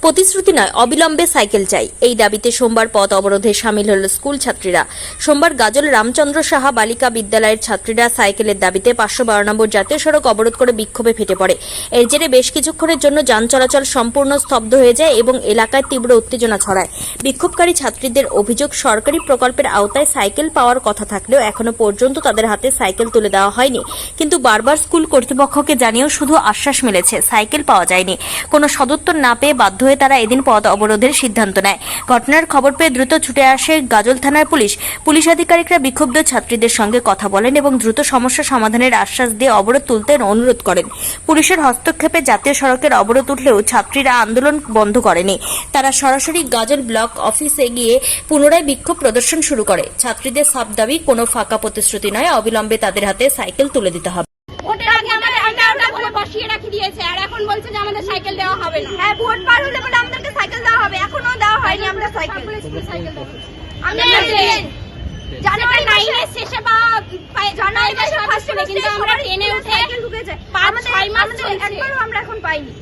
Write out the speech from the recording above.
প্রতিশ্রুতি নয়, অবিলম্বে সাইকেল চাই, এই দাবিতে সোমবার পথ অবরোধে সামিল হল স্কুল ছাত্রীরা। সোমবার গাজল রামচন্দ্র সাহা বালিকা বিদ্যালয়ের ছাত্রীরা সাইকেলের দাবিতে 512 নম্বর জাতীয় সড়ক অবরোধ করে বিক্ষোভে ফেটে পড়ে। এর জেরে বেশ কিছুক্ষণের জন্য যান চলাচল সম্পূর্ণ স্তব্ধ হয়ে যায় এবং এলাকায় তীব্র উত্তেজনা ছড়ায়। বিক্ষোভকারী ছাত্রীদের অভিযোগ, সরকারি প্রকল্পের আওতায় সাইকেল পাওয়ার কথা থাকলেও এখনো পর্যন্ত তাদের হাতে সাইকেল তুলে দেওয়া হয়নি। কিন্তু বারবার স্কুল কর্তৃপক্ষকে জানিয়েও শুধু আশ্বাস মিলেছে, সাইকেল পাওয়া যায়নি। কোনো সদুত্তর না পেয়ে বাধ্য হয়ে তারা এদিন পথ অবরোধের সিদ্ধান্ত নেয়। ঘটনার খবর পেয়ে দ্রুত ছুটে আসে গাজল থানার পুলিশ আধিকারিকরা বিক্ষুব্ধ ছাত্রীদের সঙ্গে কথা বলেন এবং দ্রুত সমস্যা সমাধানের আশ্বাস দিয়ে অবরোধ তুলতে অনুরোধ করেন। পুলিশের হস্তক্ষেপে জাতীয় সড়কের অবরোধ উঠলেও ছাত্রীরা আন্দোলন বন্ধ করেনি। তারা সরাসরি গাজল ব্লক অফিসে গিয়ে পুনরায় বিক্ষোভ প্রদর্শন শুরু করে। ছাত্রীদের সাফ দাবি, কোনো ফাঁকা প্রতিশ্রুতি নয়, অবিলম্বে তাদের হাতে সাইকেল তুলে দিতে হবে। ভোটের আগে আমাদের বসিয়ে রাখি দিয়েছে, আর এখন বলছে যে আমাদের সাইকেল দেওয়া হবে না। হ্যাঁ, ভোট পার হলে বলে আমাদেরকে সাইকেল দেওয়া হবে, এখনো দেওয়া হয়নি। আমরা সাইকেল আমরা জানুয়ারি 9 এর শেষে বা জানুয়ারি মাসের ফার্স্টে, কিন্তু আমরা ট্রেনে উঠে 5-6 মাস একবারও আমরা এখন পাইনি।